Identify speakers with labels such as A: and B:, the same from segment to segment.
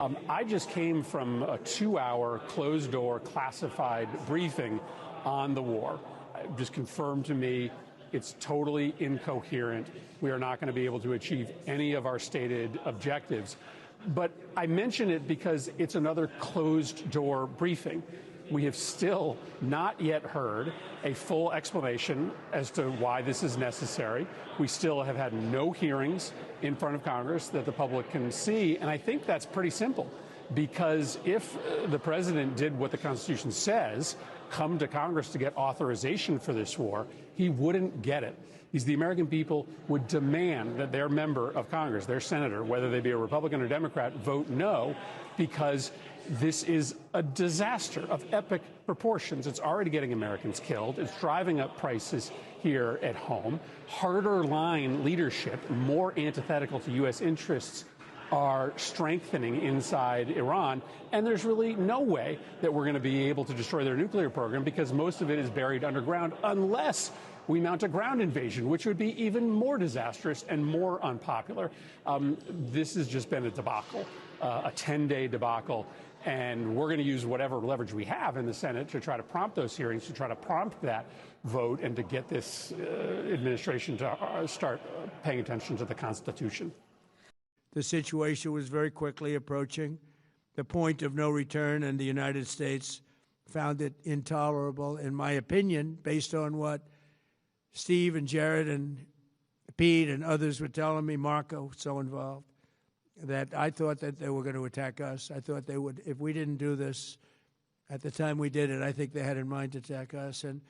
A: I just came from a 2-hour closed-door classified briefing on the war. It just confirmed to me it's totally incoherent. We are not going to be able to achieve any of our stated objectives. But I mention it because it's another closed-door briefing. We have still not yet heard a full explanation as to why this is necessary. We still have had no hearings in front of Congress that the public can see, and I think that's pretty simple. Because if the president did what the Constitution says, come to Congress to get authorization for this war, he wouldn't get it. The American people would demand that their member of Congress, their senator, whether they be a Republican or Democrat, vote no, because this is a disaster of epic proportions. It's already getting Americans killed. It's driving up prices here at home. Harder line leadership, more antithetical to U.S. interests, are strengthening inside Iran, and there's really no way that we're going to be able to destroy their nuclear program because most of it is buried underground unless we mount a ground invasion, which would be even more disastrous and more unpopular. This has just been a debacle, a 10-day debacle, and we're going to use whatever leverage we have in the Senate to try to prompt those hearings, to try to prompt that vote, and to get this administration to start paying attention to the Constitution.
B: The situation was very quickly approaching the point of no return, and the United States found it intolerable, in my opinion, based on what Steve and Jared and Pete and others were telling me, Marco, so involved, that I thought that they were going to attack us. I thought they would, if we didn't do this at the time we did it, I think they had in mind to attack us. And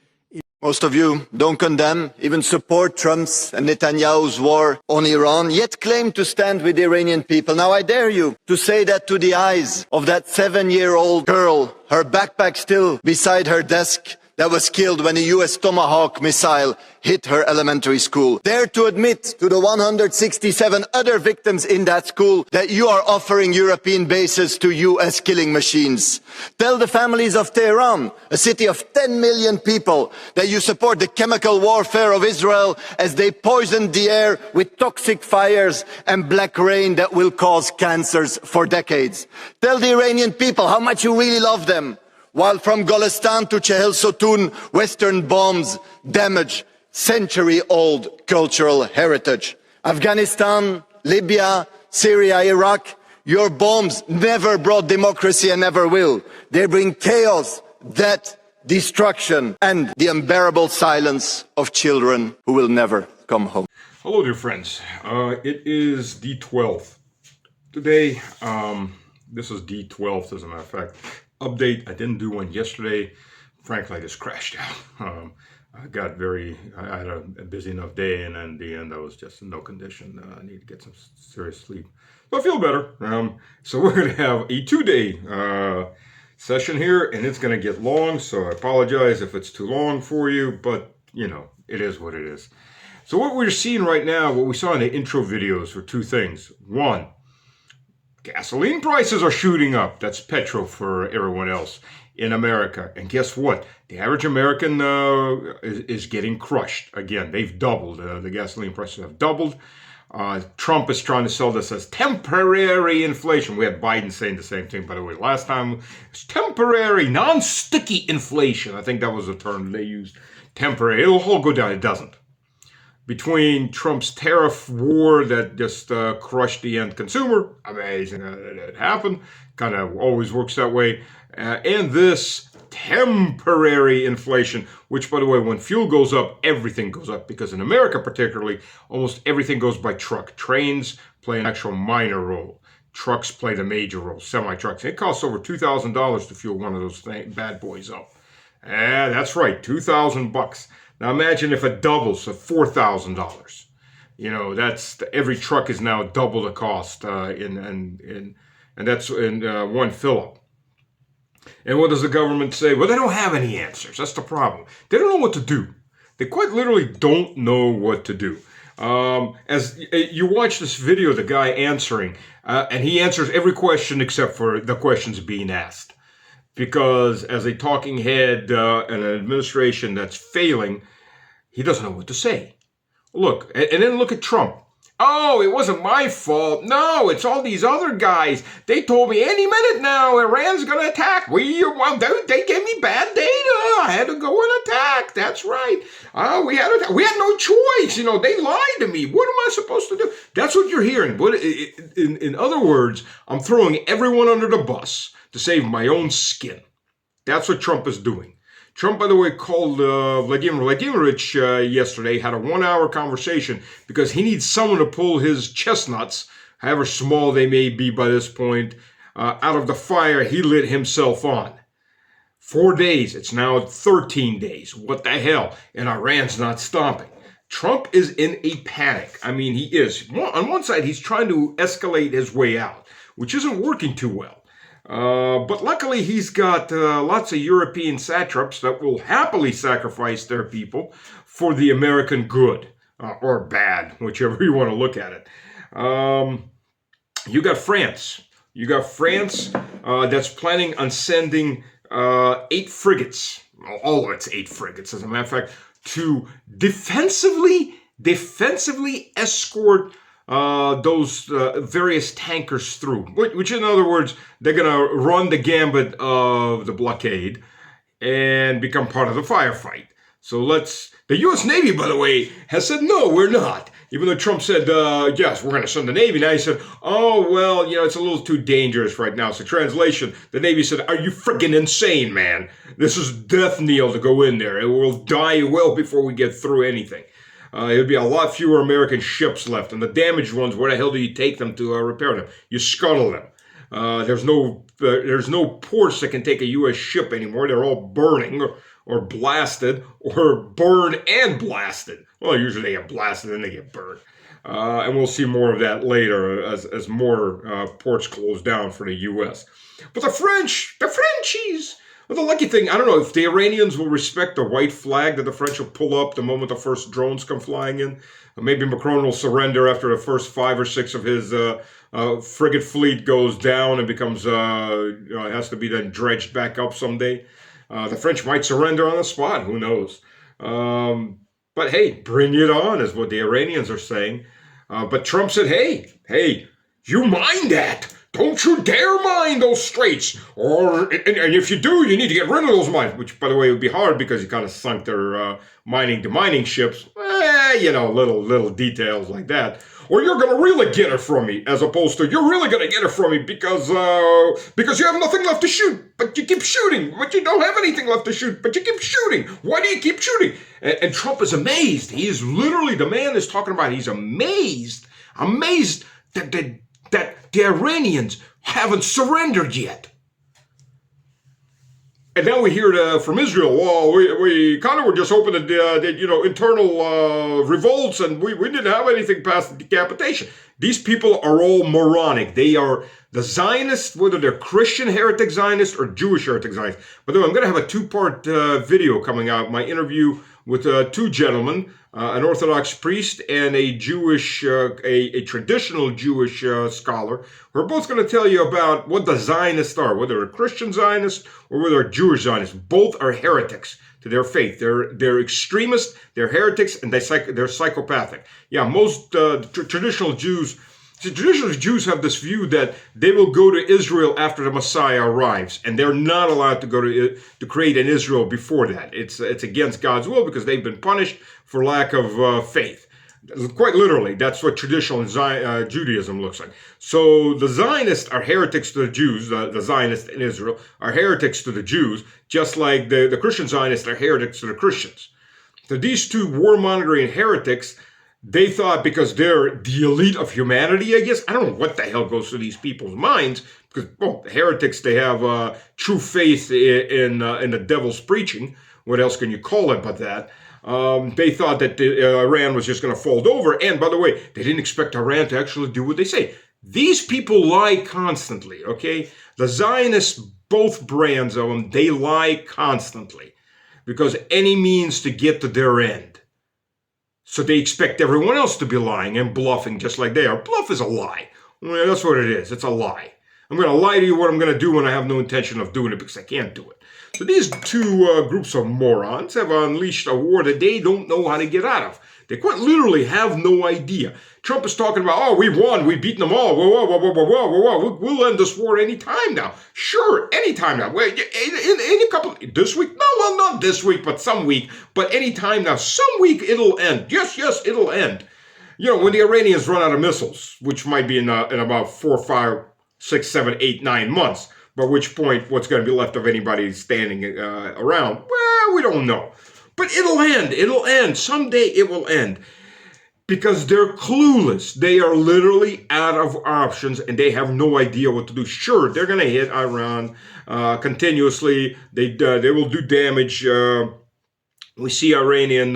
C: most of you don't condemn, even support Trump's and Netanyahu's war on Iran, yet claim to stand with the Iranian people. Now I dare you to say that to the eyes of that 7-year-old girl, her backpack still beside her desk, that was killed when a US Tomahawk missile hit her elementary school. Dare to admit to the 167 other victims in that school that you are offering European bases to US killing machines. Tell the families of Tehran, a city of 10 million people, that you support the chemical warfare of Israel as they poison the air with toxic fires and black rain that will cause cancers for decades. Tell the Iranian people how much you really love them, while from Golestan to Chehel Sotun, Western bombs damage century-old cultural heritage. Afghanistan, Libya, Syria, Iraq, your bombs never brought democracy and never will. They bring chaos, death, destruction, and the unbearable silence of children who will never come home.
D: Hello, dear friends. It is D12th. Today, this is D12th, as a matter of fact. Update, I didn't do one yesterday. Frankly, I just crashed out. I had a busy enough day, and in the end I was just in no condition. I need to get some serious sleep. So I feel better. So we're going to have a 2-day session here, and it's going to get long, so I apologize if it's too long for you, but you know, it is what it is. So what we're seeing right now, what we saw in the intro videos, were two things. One, gasoline prices are shooting up. That's petrol for everyone else in America. And guess what? The average American is getting crushed. Again, they've doubled. The gasoline prices have doubled. Trump is trying to sell this as temporary inflation. We had Biden saying the same thing, by the way. Last time, it's temporary, non-sticky inflation. I think that was the term they used. Temporary. It'll all go down. It doesn't. Between Trump's tariff war that just crushed the end consumer, amazing it happened, kind of always works that way, and this temporary inflation, which, by the way, when fuel goes up, everything goes up, because in America particularly, almost everything goes by truck. Trains play an actual minor role. Trucks play the major role, semi-trucks. It costs over $2,000 to fuel one of those bad boys up. And that's right, $2,000. Now imagine if it doubles to $4,000. You know, that's every truck is now double the cost, and that's in one fill-up. And what does the government say? Well, they don't have any answers. That's the problem. They don't know what to do. They quite literally don't know what to do. As you watch this video, the guy answering, and he answers every question except for the questions being asked. Because as a talking head and an administration that's failing, he doesn't know what to say. Look, and then look at Trump. Oh, it wasn't my fault. No, it's all these other guys. They told me any minute now Iran's going to attack. They gave me bad data. I had to go and attack. That's right. We had no choice. You know, they lied to me. What am I supposed to do? That's what you're hearing. In other words, I'm throwing everyone under the bus to save my own skin. That's what Trump is doing. Trump, by the way, called Vladimir Vladimirovich yesterday, had a 1-hour conversation because he needs someone to pull his chestnuts, however small they may be by this point, out of the fire he lit himself on. 4 days. It's now 13 days. What the hell? And Iran's not stopping. Trump is in a panic. I mean, he is. On one side, he's trying to escalate his way out, which isn't working too well. But luckily, he's got lots of European satraps that will happily sacrifice their people for the American good, or bad, whichever you want to look at it. You got France. You got France that's planning on sending 8 frigates, all of its 8 frigates, as a matter of fact, to defensively escort those various tankers through, which in other words, they're going to run the gambit of the blockade and become part of the firefight. So the U.S. Navy, by the way, has said, no, we're not. Even though Trump said, yes, we're going to send the Navy. Now he said, oh, well, it's a little too dangerous right now. So translation, the Navy said, are you freaking insane, man? This is death knell to go in there. It will die well before we get through anything. It would be a lot fewer American ships left. And the damaged ones, where the hell do you take them to repair them? You scuttle them. There's no ports that can take a U.S. ship anymore. They're all burning or blasted, or burned and blasted. Well, usually they get blasted and they get burned. And we'll see more of that later as more ports close down for the U.S. But the Frenchies, well, the lucky thing, I don't know if the Iranians will respect the white flag that the French will pull up the moment the first drones come flying in. Maybe Macron will surrender after the first 5 or 6 of his frigate fleet goes down and becomes, has to be then dredged back up someday. The French might surrender on the spot. Who knows? But hey, bring it on is what the Iranians are saying. But Trump said, hey, you mind that. Don't you dare mine those straits. And if you do, you need to get rid of those mines. Which, by the way, would be hard because he kind of sunk their mining ships. Little details like that. Or you're going to really get it from me, as opposed to you're really going to get it from me because you have nothing left to shoot, but you keep shooting. But you don't have anything left to shoot, but you keep shooting. Why do you keep shooting? And Trump is amazed. He is literally, the man is talking about, he's amazed that the Iranians haven't surrendered yet. And now we hear from Israel, well, we kind of were just hoping that internal revolts, and we didn't have anything past decapitation. These people are all moronic. They are the Zionists, whether they're Christian heretic Zionists or Jewish heretic Zionists. By the way, I'm going to have a 2-part video coming out, my interview with 2 gentlemen, an Orthodox priest and a Jewish, a traditional Jewish scholar. We're both going to tell you about what the Zionists are, whether they're Christian Zionists or whether they're Jewish Zionists. Both are heretics to their faith. They're extremists, they're heretics, and they're psychopathic. Yeah, most traditional Jews have this view that they will go to Israel after the Messiah arrives, and they're not allowed to go to create an Israel before that. It's against God's will because they've been punished for lack of faith. Quite literally, that's what traditional Judaism looks like. So the Zionists are heretics to the Jews. The Zionists in Israel are heretics to the Jews, just like the Christian Zionists are heretics to the Christians. So these 2 warmongering heretics, they thought because they're the elite of humanity, I guess. I don't know what the hell goes through these people's minds, because, well, heretics, they have true faith in the devil's preaching. What else can you call it but that? They thought that Iran was just going to fold over. And by the way, they didn't expect Iran to actually do what they say. These people lie constantly, okay? The Zionists, both brands of them, they lie constantly because any means to get to their end. So they expect everyone else to be lying and bluffing just like they are. Bluff is a lie. Well, that's what it is. It's a lie. I'm going to lie to you what I'm going to do when I have no intention of doing it because I can't do it. So these 2 groups of morons have unleashed a war that they don't know how to get out of. They quite literally have no idea. Trump is talking about, oh, we won, we've beaten them all. We'll end this war anytime now. Sure, anytime now. Wait, in a couple, this week? No, well, not this week, but some week. But anytime now, some week it'll end. Yes, it'll end. When the Iranians run out of missiles, which might be in about 4, 5, 6, 7, 8, 9 months, by which point what's going to be left of anybody standing around? Well, we don't know. But it'll end. It'll end. Someday it will end. Because they're clueless. They are literally out of options and they have no idea what to do. Sure, they're going to hit Iran continuously. They will do damage. We see Iranian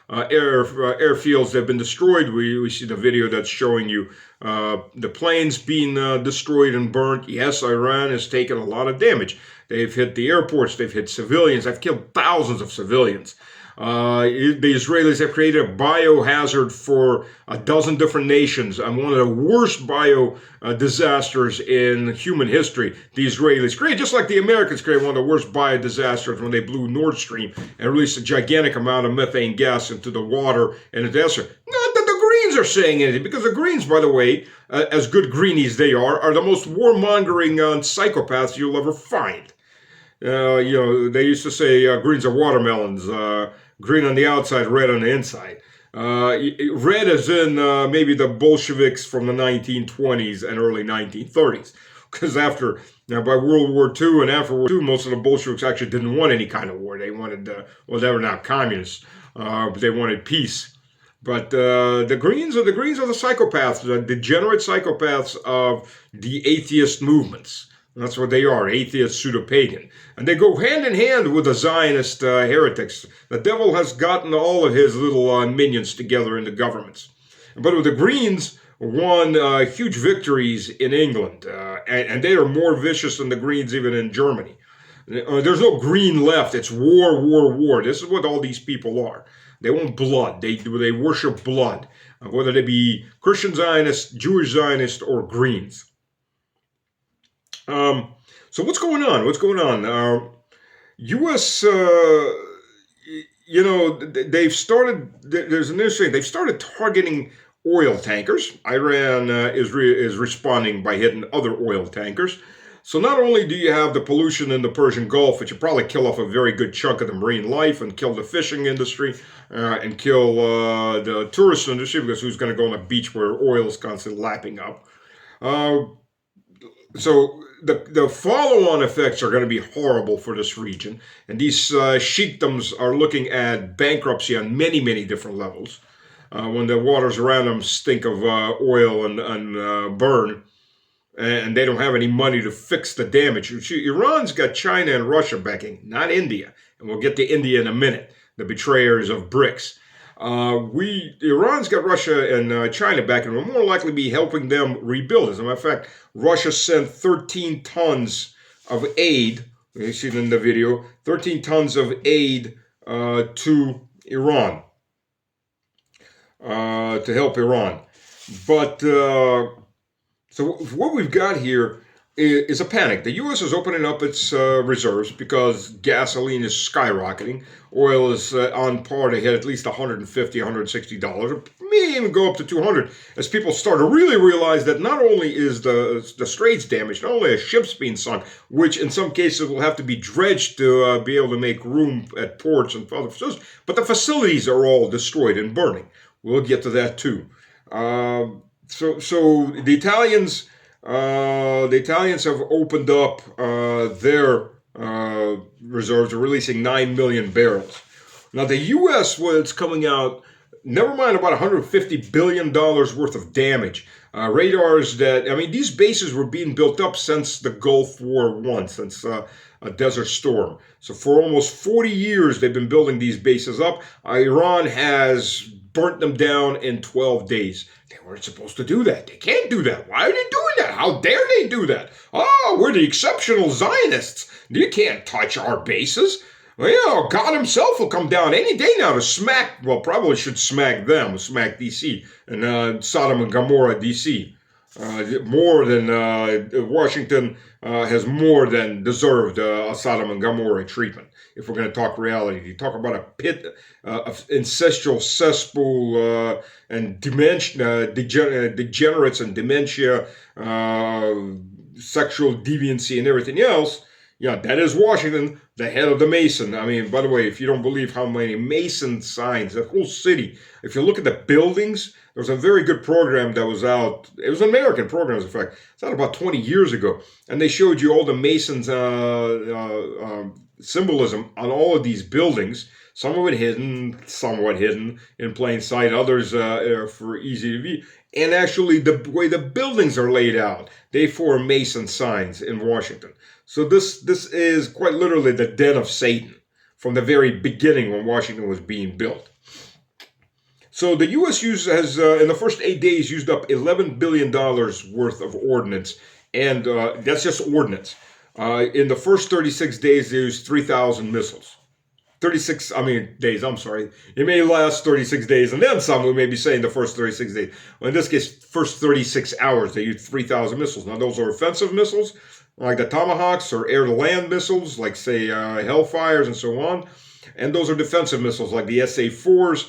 D: airfields that have been destroyed. We see the video that's showing you the planes being destroyed and burnt. Yes, Iran has taken a lot of damage. They've hit the airports. They've hit civilians. They've killed thousands of civilians. The Israelis have created a biohazard for a dozen different nations, and one of the worst disasters in human history. The Israelis created, just like the Americans created one of the worst disasters when they blew Nord Stream and released a gigantic amount of methane gas into the water and the desert. Not that the Greens are saying anything, because the Greens, by the way, as good greenies they are the most warmongering psychopaths you'll ever find. They used to say Greens are watermelons, green on the outside, red on the inside. Red as in maybe the Bolsheviks from the 1920s and early 1930s. Because by World War II and after World War II, most of the Bolsheviks actually didn't want any kind of war. They wanted, they were not communists, but they wanted peace. But the Greens are the psychopaths, the degenerate psychopaths of the atheist movements. That's what they are, atheist, pseudo-pagan. And they go hand in hand with the Zionist heretics. The devil has gotten all of his little minions together in the governments. But with the Greens, won huge victories in England. And they are more vicious than the Greens even in Germany. There's no green left. It's war, war, war. This is what all these people are. They want blood. They worship blood, whether they be Christian Zionists, Jewish Zionists, or Greens. So what's going on? U.S., they've started, there's an interesting, they've started targeting oil tankers. Iran is responding by hitting other oil tankers. So not only do you have the pollution in the Persian Gulf, which would probably kill off a very good chunk of the marine life and kill the fishing industry and kill the tourist industry, because who's going to go on a beach where oil is constantly lapping up? So the follow-on effects are going to be horrible for this region. And these sheikdoms are looking at bankruptcy on many, many different levels. When the waters around them stink of oil and burn, and they don't have any money to fix the damage. Iran's got China and Russia backing, not India. And we'll get to India in a minute, the betrayers of BRICS. Iran's got Russia and China back, and we'll more likely be helping them rebuild. As a matter of fact, Russia sent 13 tons of aid, you see it in the video, 13 tons of aid to Iran, to help Iran. But, so what we've got here is a panic. The U.S. is opening up its reserves because gasoline is skyrocketing. Oil is on par to hit at least $150, $160, or may even go up to $200, as people start to really realize that not only is the Straits damaged, not only are ships being sunk, which in some cases will have to be dredged to be able to make room at ports and other facilities, but the facilities are all destroyed and burning. We'll get to that too. So the Italians have opened up their reserves, are releasing 9 million barrels. Now the U.S. was coming out, never mind about $150 billion worth of damage. Radars these bases were being built up since the Gulf War I, since a Desert Storm. So for almost 40 years, they've been building these bases up. Iran has burnt them down in 12 days. They weren't supposed to do that. They can't do that. Why are they doing that? How dare they do that? Oh, we're the exceptional Zionists. You can't touch our bases. Well, God himself will come down any day now to smack, well, probably should smack them, smack D.C. and Sodom and Gomorrah, D.C. More than Washington has more than deserved a Sodom and Gomorrah treatment. If we're going to talk reality, you talk about a pit of incestual cesspool and degenerates and dementia, sexual deviancy, and everything else. Yeah, that is Washington, the head of the Mason. I mean, by the way, if you don't believe how many Mason signs, the whole city, if you look at the buildings, there was a very good program that was out. It was an American program, as a fact. It's out about 20 years ago. And they showed you all the Masons' symbolism on all of these buildings. Some of it hidden, somewhat hidden in plain sight. Others for easy to view. And actually, the way the buildings are laid out, they form Mason signs in Washington. So this is quite literally the den of Satan from the very beginning when Washington was being built. So the U.S. has, in the first 8 days, used up $11 billion worth of ordnance, and that's just ordnance. In the first 36 days, they used 3,000 missiles. 36, days, I'm sorry. It may last 36 days, and then some, we may be saying the first 36 days. Well, in this case, first 36 hours, they used 3,000 missiles. Now, those are offensive missiles, like the Tomahawks, or air-to-land missiles, like, say, Hellfires and so on. And those are defensive missiles, like the SA-4s,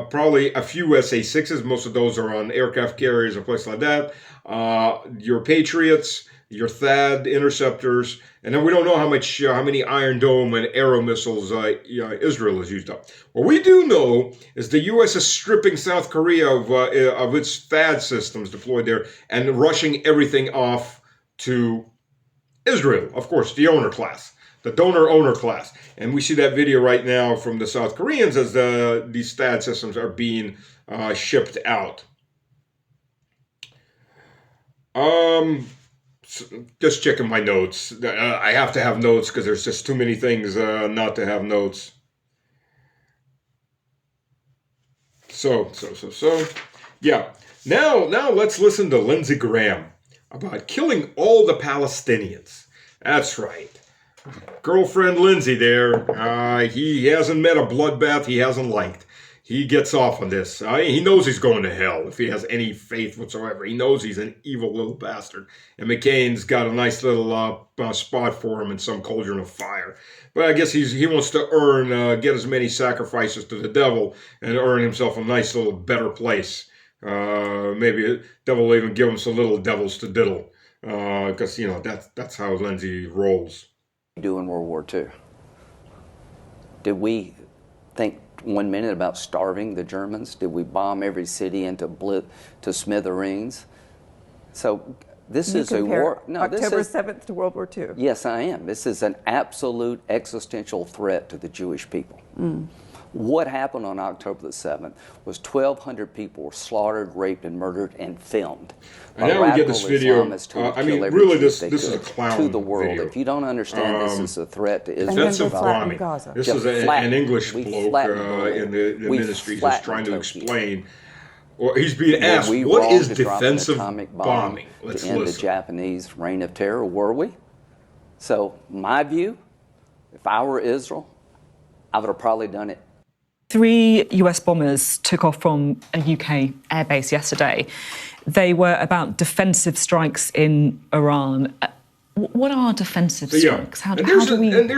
D: probably a few SA-6s. Most of those are on aircraft carriers or places like that. Your Patriots, your THAAD interceptors, and then we don't know how many Iron Dome and Arrow missiles Israel has used up. What we do know is the U.S. is stripping South Korea of its THAAD systems deployed there and rushing everything off to Israel, of course, the owner class. The donor-owner class. And we see that video right now from the South Koreans as these THAAD systems are being shipped out. Just checking my notes. I have to have notes because there's just too many things not to have notes. So. Yeah. Now let's listen to Lindsey Graham about killing all the Palestinians. That's right. Girlfriend Lindsay there, he hasn't met a bloodbath he hasn't liked. He gets off on this. He knows he's going to hell if he has any faith whatsoever. He knows he's an evil little bastard. And McCain's got a nice little spot for him in some cauldron of fire. But I guess he wants to get as many sacrifices to the devil and earn himself a nice little better place. Maybe the devil will even give him some little devils to diddle. Because, that's how Lindsay rolls.
E: Do in World War II? Did we think 1 minute about starving the Germans? Did we bomb every city into smithereens? So this is a war. No,
F: October 7th to World War II.
E: Yes, I am. This is an absolute existential threat to the Jewish people. What happened on October the 7th was 1,200 people were slaughtered, raped, and murdered and filmed.
D: And now we get this video. Really, this is a clown
E: to the world.
D: video.
E: If you don't understand this is a threat to Israel.
D: Defensive bombing. This is an English bloke in the ministry who's trying to explain. Or he's being asked, what is defensive bombing?
E: Let's to end listen. The Japanese reign of terror, were we? So, my view, if I were Israel, I would have probably done it.
G: 3 US bombers took off from a UK airbase yesterday. They were about defensive strikes in Iran. What are defensive strikes? How do we
D: here's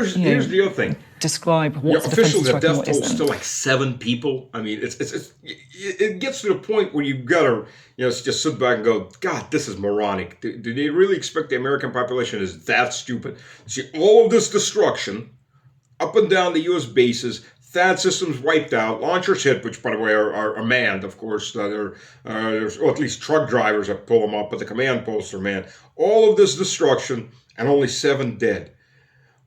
D: the other thing.
G: Describe what's a defensive strike and what isn't?
D: Officially, the death toll is still like 7 people. I mean, it gets to the point where you've got to just sit back and go, God, this is moronic. Do they really expect the American population is that stupid? See, all of this destruction up and down the U.S. bases, THAAD systems wiped out, launchers hit, which, by the way, are manned, of course. There's at least truck drivers that pull them up, but the command posts are manned. All of this destruction, and only 7 dead.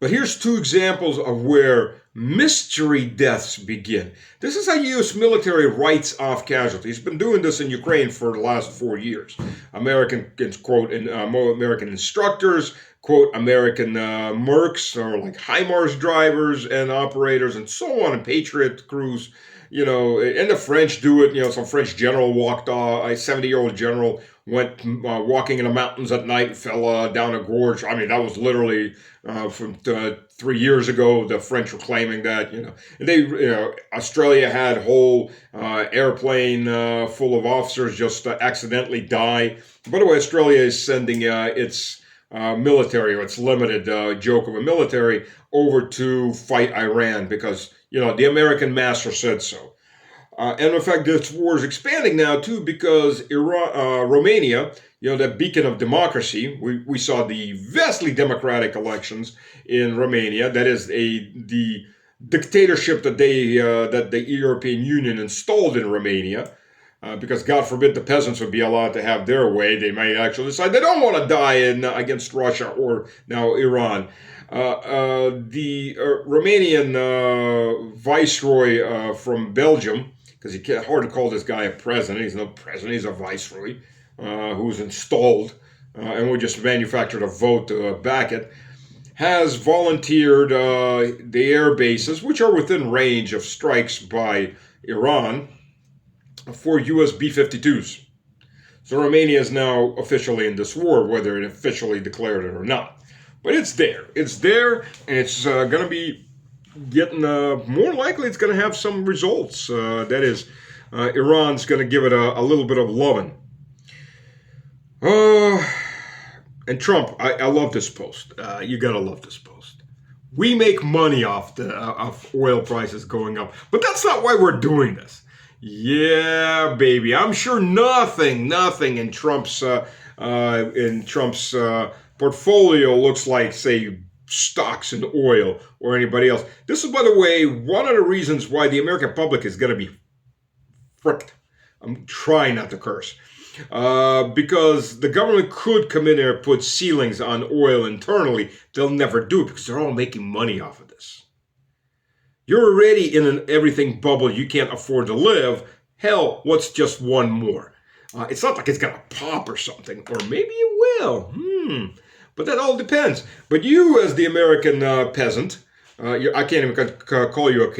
D: But here's 2 examples of where mystery deaths begin. This is how U.S. military writes off casualties. It's been doing this in Ukraine for the last 4 years. American, quote, American instructors, quote, American mercs, or like HIMARS drivers and operators and so on, and Patriot crews, and the French do it. Some French general walked off, a 70-year-old general went walking in the mountains at night, fell down a gorge. I mean, that was literally from 3 years ago. The French were claiming that, and Australia had a whole airplane full of officers just accidentally die. By the way, Australia is sending its military, or its limited joke of a military, over to fight Iran because, the American master said so. And in fact, this war is expanding now too because Romania, that beacon of democracy, we saw the vastly democratic elections in Romania. That is the dictatorship that the European Union installed in Romania. Because God forbid the peasants would be allowed to have their way. They might actually decide they don't want to die against Russia or now Iran. The Romanian viceroy from Belgium, because you can't hard to call this guy a president. He's no president. He's a viceroy who's installed, and we just manufactured a vote to back it, has volunteered the air bases, which are within range of strikes by Iran, for U.S. B-52s. So Romania is now officially in this war, whether it officially declared it or not. But it's there. It's there, and it's going to be getting, more likely it's going to have some results. That is, Iran's going to give it a little bit of loving. And Trump, I love this post. You got to love this post. We make money off of oil prices going up, but that's not why we're doing this. Yeah, baby. I'm sure nothing in Trump's portfolio looks like, say, stocks in oil or anybody else. This is, by the way, one of the reasons why the American public is going to be fricked. I'm trying not to curse. Because the government could come in there and put ceilings on oil internally. They'll never do it because they're all making money off of this. You're already in an everything bubble. You can't afford to live. Hell, what's just one more? It's not like it's going to pop or something. Or maybe it will. But that all depends. But you, as the American peasant, I can't even call you a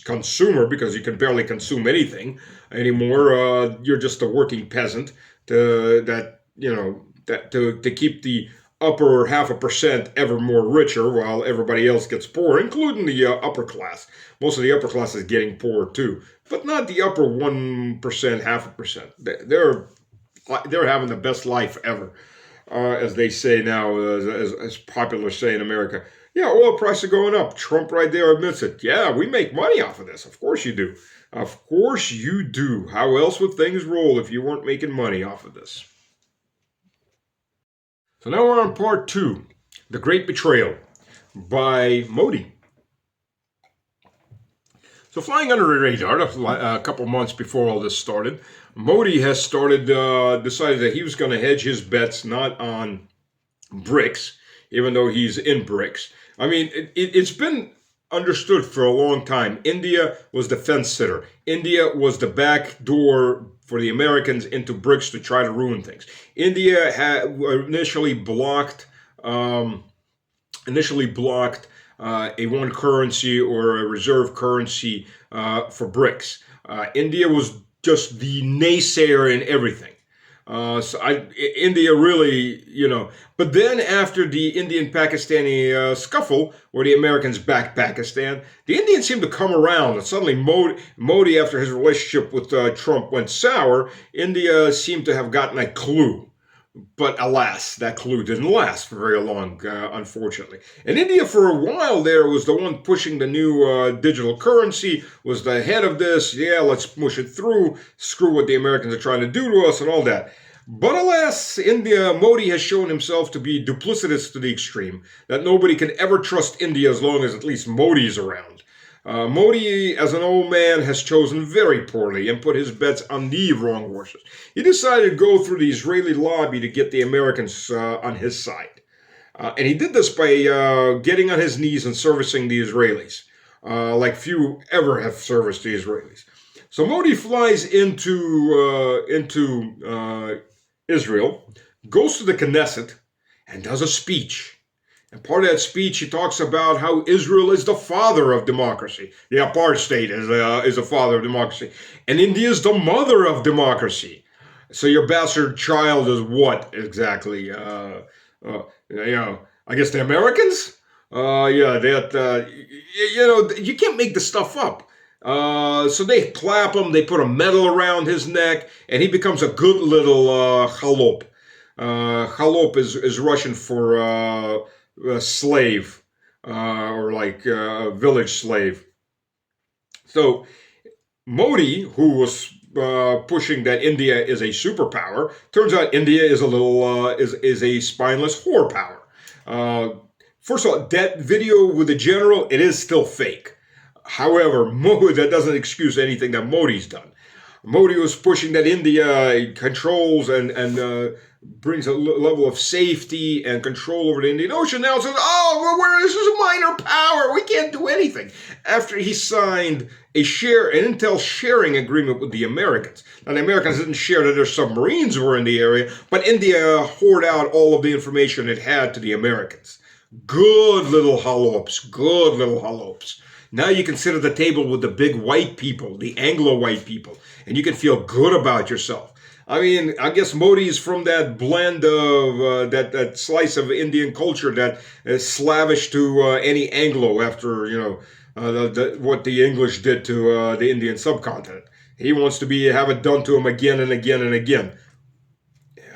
D: consumer because you can barely consume anything anymore. You're just a working peasant to keep the upper 0.5% ever more richer while everybody else gets poorer, including the upper class. Most of the upper class is getting poorer too, but not the upper 1%, 0.5%. They're having the best life ever, as they say now, as popular say in America. Yeah, oil prices are going up. Trump right there admits it. Yeah, we make money off of this. Of course you do. Of course you do. How else would things roll if you weren't making money off of this? So now we're on part 2, The Great Betrayal by Modi. So flying under the radar, a couple months before all this started, Modi has decided that he was going to hedge his bets not on BRICS, even though he's in BRICS. I mean, it's been understood for a long time. India was the fence sitter. India was the back door for the Americans into BRICS to try to ruin things. India had initially blocked a one currency or a reserve currency for BRICS. India was just the naysayer in everything. India really, but then after the Indian-Pakistani scuffle, where the Americans backed Pakistan, the Indians seemed to come around, and suddenly Modi, after his relationship with Trump went sour, India seemed to have gotten a clue. But alas, that clue didn't last for very long, unfortunately. And India, for a while there, was the one pushing the new digital currency, was the head of this. Yeah, let's push it through, screw what the Americans are trying to do to us and all that. But alas, Modi has shown himself to be duplicitous to the extreme, that nobody can ever trust India as long as at least Modi is around. Modi, as an old man, has chosen very poorly and put his bets on the wrong horses. He decided to go through the Israeli lobby to get the Americans on his side. And he did this by getting on his knees and servicing the Israelis, like few ever have serviced the Israelis. So Modi flies into Israel, goes to the Knesset, and does a speech. And part of that speech, he talks about how Israel is the father of democracy. The apartheid is the father of democracy. And India is the mother of democracy. So your bastard child is what exactly? I guess the Americans? You can't make this stuff up. So they clap him, they put a medal around his neck, and he becomes a good little khalop. Khalop is Russian for slave, or like village slave. So Modi, who was pushing that India is a superpower, turns out India is a little is a spineless whore power. First of all, that video with the general, it is still fake. However, that doesn't excuse anything that Modi's done. Modi was pushing that India controls and brings a level of safety and control over the Indian Ocean. Now it says, this is a minor power. We can't do anything. After he signed an intel sharing agreement with the Americans. Now, the Americans didn't share that their submarines were in the area, but India hoarded out all of the information it had to the Americans. Good little hollops. Good little hollops. Now you can sit at the table with the big white people, the Anglo-white people, and you can feel good about yourself. I mean, I guess Modi is from that blend of that slice of Indian culture that is slavish to any Anglo after, what the English did to the Indian subcontinent. He wants to have it done to him again and again and again.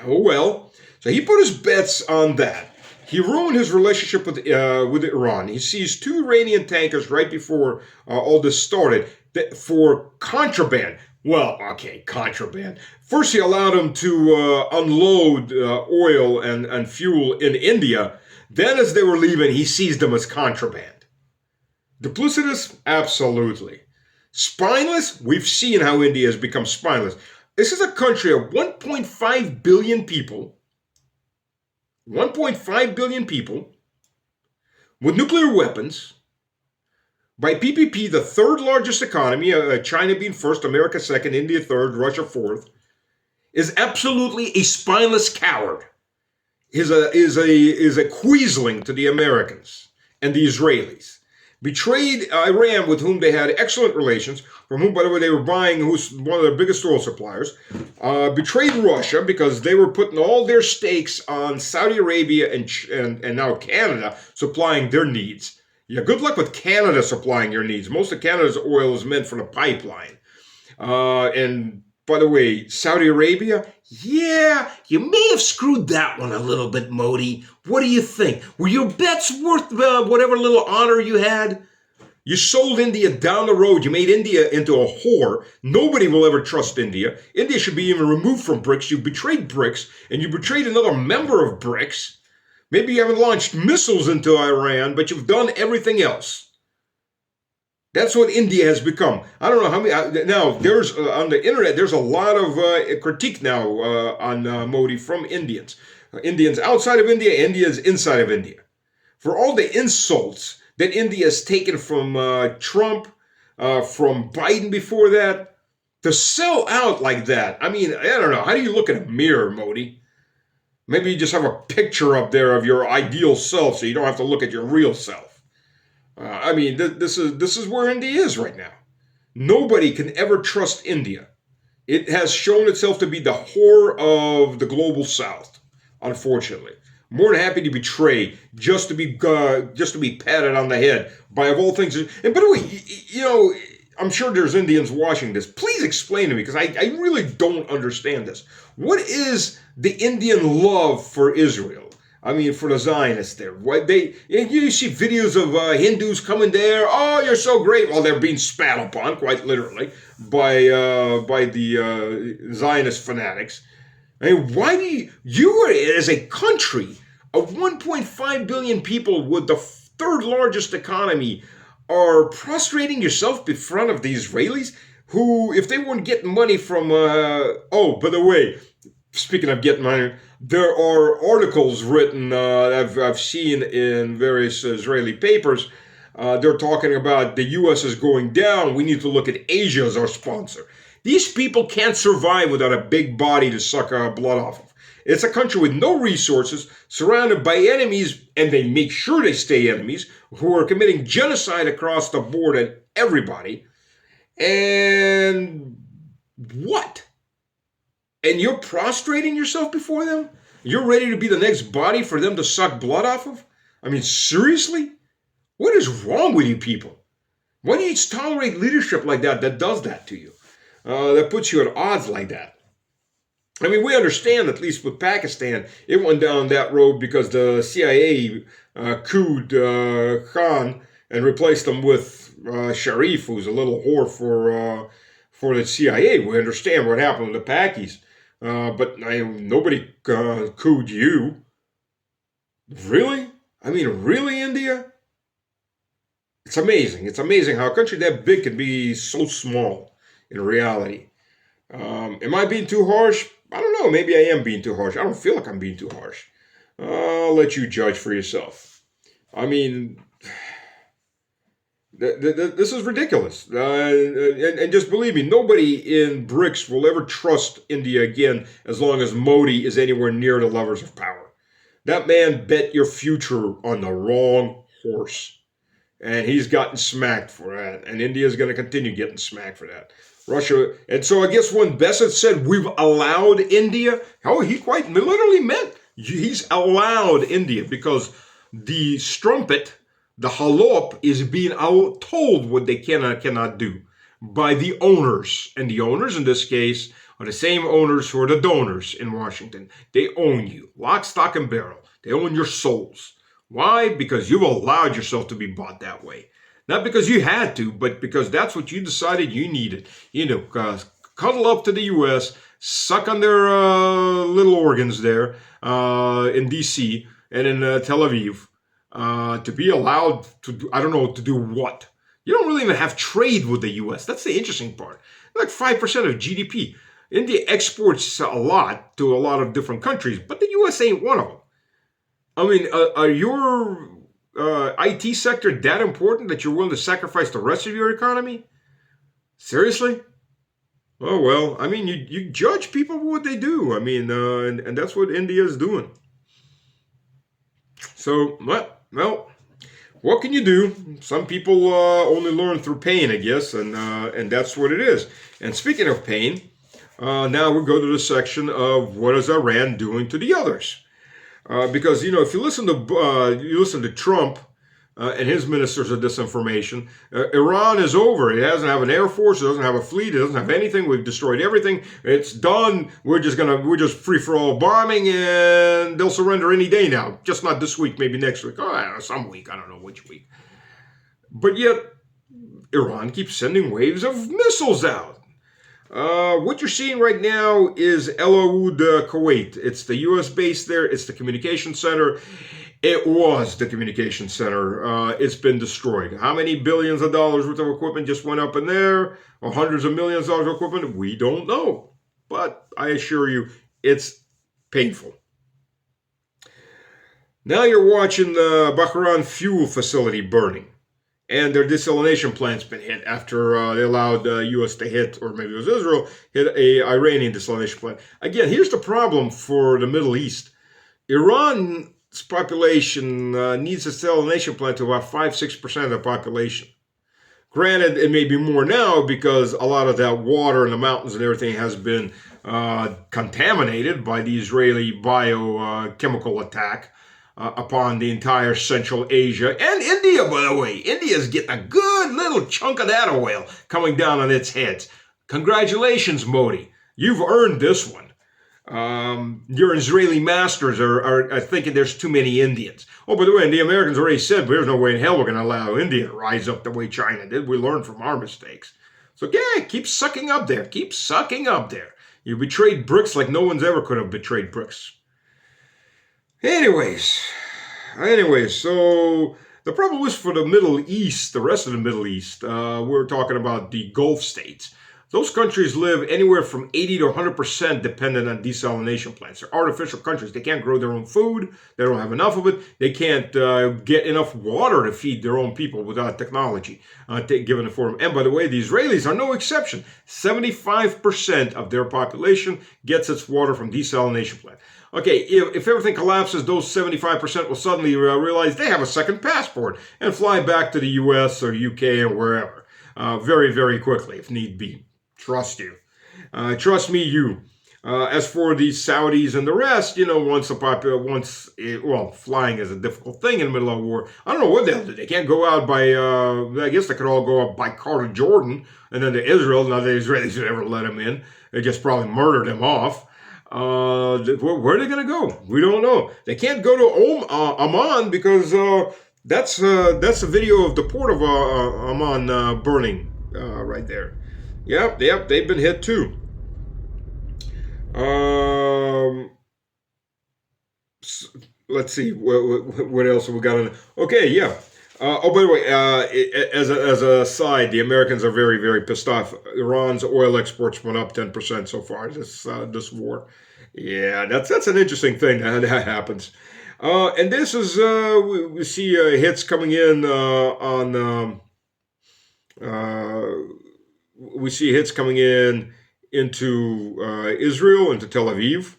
D: Oh well. So he put his bets on that. He ruined his relationship with Iran. He seized 2 Iranian tankers right before all this started for contraband. Well, okay, contraband. First, he allowed them to unload oil and fuel in India. Then, as they were leaving, he seized them as contraband. Duplicitous? Absolutely. Spineless? We've seen how India has become spineless. This is a country of 1.5 billion people. 1.5 billion people with nuclear weapons. By PPP, the 3rd largest economy, China being 1st, America 2nd, India 3rd, Russia 4th, is absolutely a spineless coward. Is a queasling to the Americans and the Israelis. Betrayed Iran, with whom they had excellent relations, from whom, by the way, they were buying, who's one of their biggest oil suppliers. Betrayed Russia because they were putting all their stakes on Saudi Arabia and now Canada supplying their needs. Yeah, good luck with Canada supplying your needs. Most of Canada's oil is meant for the pipeline. And by the way, Saudi Arabia, yeah, you may have screwed that one a little bit, Modi. What do you think? Were your bets worth whatever little honor you had? You sold India down the road. You made India into a whore. Nobody will ever trust India. India should be even removed from BRICS. You betrayed BRICS, and you betrayed another member of BRICS. Maybe you haven't launched missiles into Iran, but you've done everything else. That's what India has become. I don't know how many. Now, there's on the internet, there's a lot of critique now on Modi from Indians. Indians outside of India, Indians inside of India. For all the insults that India has taken from Trump, from Biden before that, to sell out like that. I mean, I don't know. How do you look in a mirror, Modi? Maybe you just have a picture up there of your ideal self so you don't have to look at your real self. I mean, this is where India is right now. Nobody can ever trust India. It has shown itself to be the whore of the global South, unfortunately. More than happy to betray, just to be patted on the head by, of all things. And by the way, I'm sure there's Indians watching this. Please explain to me, because I really don't understand this. What is the Indian love for Israel? I mean, for the Zionists there. You see videos of Hindus coming there. Oh, you're so great. Well, they're being spat upon, quite literally, by the Zionist fanatics. I mean, why do you as a country of 1.5 billion people with the 3rd largest economy, are prostrating yourself in front of the Israelis, who, if they weren't getting money from, by the way, speaking of getting money, there are articles written I've seen in various Israeli papers. They're talking about the U.S. is going down. We need to look at Asia as our sponsor. These people can't survive without a big body to suck blood off of. It's a country with no resources, surrounded by enemies, and they make sure they stay enemies, who are committing genocide across the board at everybody. And what? And you're prostrating yourself before them? You're ready to be the next body for them to suck blood off of? I mean, seriously? What is wrong with you people? Why do you tolerate leadership like that does that to you? That puts you at odds like that? I mean, we understand, at least with Pakistan, it went down that road because the CIA couped Khan and replaced him with Sharif, who's a little whore for the CIA. We understand what happened with the Pakis. But nobody couped you. Really? I mean, really, India? It's amazing. It's amazing how a country that big can be so small in reality. Am I being too harsh? I don't know. Maybe I am being too harsh. I don't feel like I'm being too harsh. I'll let you judge for yourself. I mean, this is ridiculous. And just believe me, nobody in BRICS will ever trust India again as long as Modi is anywhere near the levers of power. That man bet your future on the wrong horse. And he's gotten smacked for that. And India is going to continue getting smacked for that. Russia. And so I guess when Bessent said we've allowed India, he quite literally meant he's allowed India because the strumpet, the halop, is being told what they cannot do by the owners. And the owners in this case are the same owners who are the donors in Washington. They own you, lock, stock, and barrel. They own your souls. Why? Because you've allowed yourself to be bought that way. Not because you had to, but because that's what you decided you needed. Cuddle up to the U.S., suck on their little organs there in D.C. and in Tel Aviv to be allowed to to do what? You don't really even have trade with the U.S. That's the interesting part. Like 5% of GDP. India exports a lot to a lot of different countries, but the U.S. ain't one of them. I mean, are your IT sector that important that you're willing to sacrifice the rest of your economy? Seriously? Oh, well, I mean, you judge people for what they do. I mean, and that's what India is doing. So, well, what can you do? Some people only learn through pain, I guess, and that's what it is. And speaking of pain, now we go to the section of what is Iran doing to the others. Because, if you listen to Trump and his ministers of disinformation, Iran is over. It doesn't have an air force. It doesn't have a fleet. It doesn't have anything. We've destroyed everything. It's done. We're just free for all bombing, and they'll surrender any day now. Just not this week, maybe next week. Oh, I don't know, some week. I don't know which week. But yet, Iran keeps sending waves of missiles out. What you're seeing right now is El Oud, Kuwait. It's the U.S. base there. It's the communication center. It was the communication center. It's been destroyed. How many billions of dollars worth of equipment just went up in there? Or hundreds of millions of dollars of equipment? We don't know. But I assure you, it's painful. Now you're watching the Bahrain fuel facility burning. And their desalination plant's been hit after they allowed the U.S. to hit, or maybe it was Israel, hit a Iranian desalination plant. Again, here's the problem for the Middle East. Iran's population needs a desalination plant to about 5-6% of the population. Granted, it may be more now because a lot of that water in the mountains and everything has been contaminated by the Israeli biochemical attack. Upon the entire Central Asia and India, by the way. India's getting a good little chunk of that oil coming down on its heads. Congratulations, Modi. You've earned this one. Your Israeli masters are thinking there's too many Indians. Oh, by the way, the Americans already said there's no way in hell we're going to allow India to rise up the way China did. We learned from our mistakes. So, yeah, keep sucking up there. Keep sucking up there. You betrayed BRICS like no one's ever could have betrayed BRICS. Anyways, so the problem was for the Middle East, the rest of the Middle East, we're talking about the Gulf states. Those countries live anywhere from 80 to 100% dependent on desalination plants. They're artificial countries. They can't grow their own food. They don't have enough of it. They can't get enough water to feed their own people without technology given it for them. And by the way, the Israelis are no exception. 75% of their population gets its water from desalination plants. Okay, if everything collapses, those 75% will suddenly realize they have a second passport and fly back to the US or UK or wherever very, very quickly if need be. Trust you. Trust me, you. As for the Saudis and the rest, flying is a difficult thing in the middle of war. I don't know what they'll do. They can't go out by, I guess they could all go up by car to Jordan and then to Israel. Now the Israelis would never let them in. They just probably murdered them off. Where are they going to go? We don't know. They can't go to Amman because that's a video of the port of Amman burning right there. Yep, they've been hit too. Let's see what else have we got on. Okay, yeah. By the way, as a side, the Americans are very, very pissed off. Iran's oil exports went up 10% so far this war. Yeah, that's an interesting thing that happens. And this is we see hits coming in we see hits coming in into Israel, into Tel Aviv.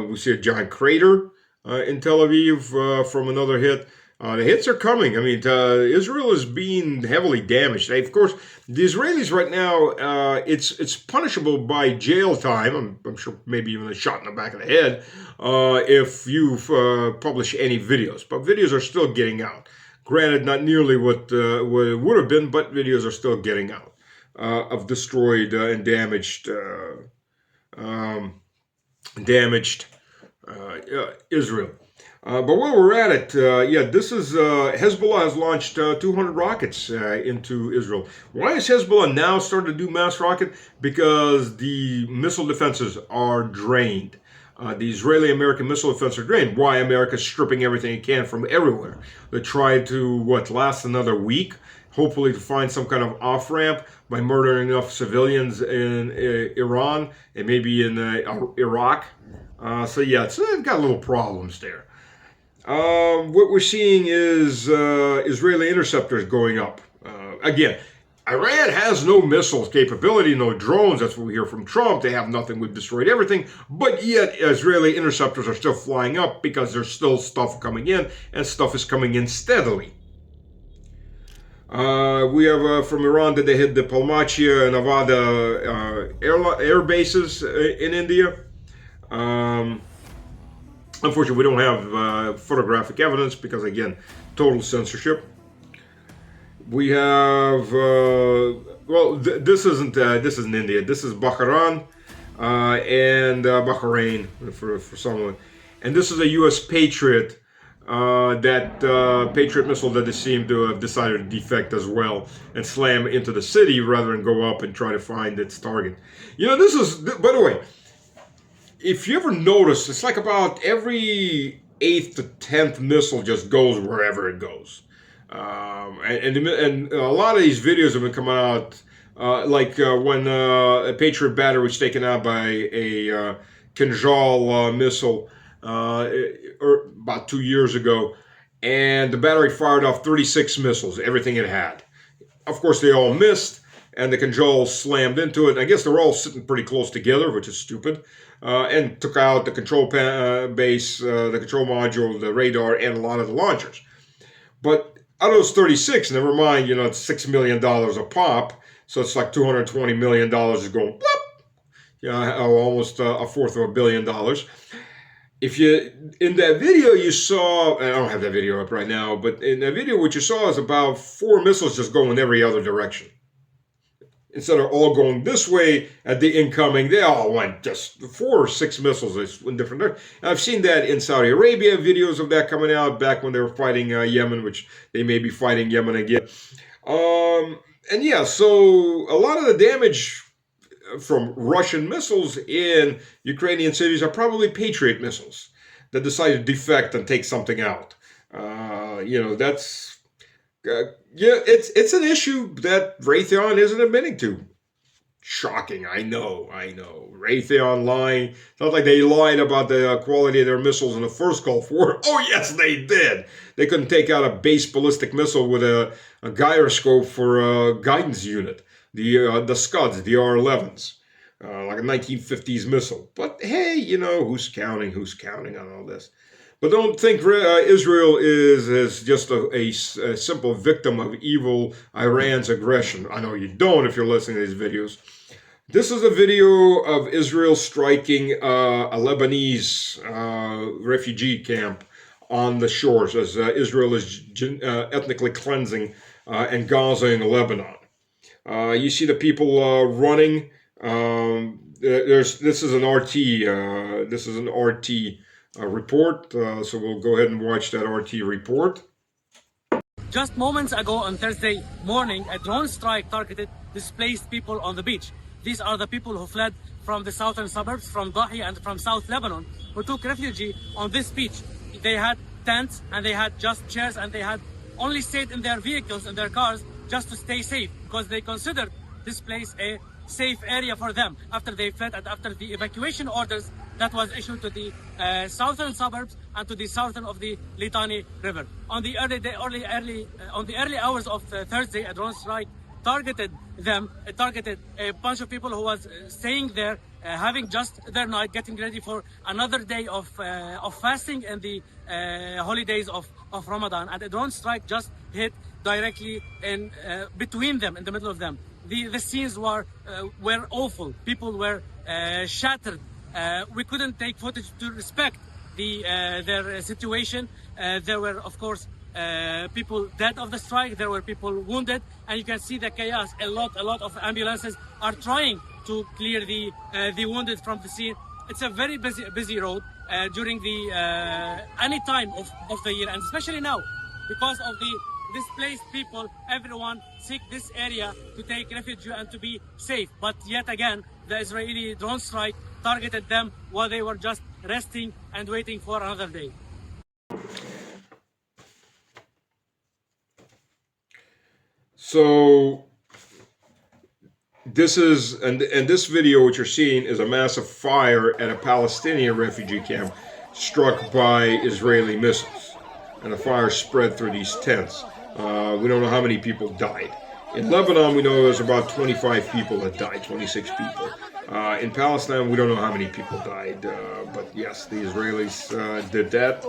D: We see a giant crater in Tel Aviv from another hit. The hits are coming. I mean, Israel is being heavily damaged. Of course, the Israelis right now, it's punishable by jail time. I'm sure maybe even a shot in the back of the head if you publish any videos. But videos are still getting out. Granted, not nearly what it would have been, but videos are still getting out of destroyed and damaged Israel. But while we're at it, this is Hezbollah has launched 200 rockets into Israel. Why is Hezbollah now starting to do mass rocket? Because the missile defenses are drained. The Israeli-American missile defense are drained. Why? America's stripping everything it can from everywhere. They tried to, last another week, hopefully to find some kind of off-ramp by murdering enough civilians in Iran and maybe in Iraq. So they've got little problems there. What we're seeing is Israeli interceptors going up. Again, Iran has no missiles capability, no drones. That's what we hear from Trump. They have nothing. We've destroyed everything. But yet Israeli interceptors are still flying up because there's still stuff coming in, and stuff is coming in steadily. We have from Iran that they hit the Palmachia and Nevada air bases in India. Unfortunately, we don't have photographic evidence because, again, total censorship. We have this isn't India. This is Bahrain and Bahrain for someone, and this is a U.S. Patriot. Patriot missile that they seem to have decided to defect as well and slam into the city rather than go up and try to find its target. This is, by the way, if you ever notice, it's like about every 8th to 10th missile just goes wherever it goes. And a lot of these videos have been coming out, when a Patriot battery was taken out by a Kinjal missile about 2 years ago, and the battery fired off 36 missiles, everything it had. Of course, they all missed, and the Kinjal slammed into it. And I guess they're all sitting pretty close together, which is stupid, and took out the control base, the control module, the radar, and a lot of the launchers. But out of those 36, never mind, it's $6 million a pop, so it's like $220 million is going, almost $250 million. If you, in that video you saw, I don't have that video up right now, but in that video what you saw is about 4 missiles just going every other direction. Instead of all going this way at the incoming, they all went just 4 or 6 missiles in different directions. I've seen that in Saudi Arabia, videos of that coming out back when they were fighting Yemen, which they may be fighting Yemen again. So a lot of the damage from Russian missiles in Ukrainian cities are probably Patriot missiles that decide to defect and take something out. It's an issue that Raytheon isn't admitting to. Shocking, I know. Raytheon lying. It's not like they lied about the quality of their missiles in the first Gulf War. Oh yes, they did. They couldn't take out a base ballistic missile with a gyroscope for a guidance unit. The Scuds, the R-11s, like a 1950s missile. But hey, who's counting on all this? But don't think Israel is just a simple victim of evil Iran's aggression. I know you don't if you're listening to these videos. This is a video of Israel striking a Lebanese refugee camp on the shores as Israel is ethnically cleansing and Gaza in Lebanon. You see the people running. This is an RT report. So we'll go ahead and watch that RT report.
H: Just moments ago on Thursday morning, a drone strike targeted displaced people on the beach. These are the people who fled from the southern suburbs, from Dahi and from South Lebanon, who took refuge on this beach. They had tents and they had just chairs and they had only stayed in their vehicles, in their cars, just to stay safe because they considered this place a safe area for them after they fled and after the evacuation orders that was issued to the southern suburbs and to the southern of the Litani River. On the early hours of Thursday, a drone strike targeted them. It targeted a bunch of people who was staying there, having just their night, getting ready for another day of fasting in the holidays of Ramadan. And a drone strike just hit directly in between them, in the middle of them. The scenes were awful. People were shattered. We couldn't take footage to respect their situation. There were, of course, people dead of the strike. There were people wounded, and you can see the chaos. A lot of ambulances are trying to clear the wounded from the scene. It's a very busy road during the any time of the year, and especially now because of the displaced people. Everyone seek this area to take refuge and to be safe. But yet again, the Israeli drone strike targeted them while they were just resting and waiting for another day.
D: So this is, and this video which you're seeing is a massive fire at a Palestinian refugee camp struck by Israeli missiles. And the fire spread through these tents. We don't know how many people died. In Lebanon, we know there's about 25 people that died, 26 people. In Palestine, we don't know how many people died. But yes, the Israelis did that.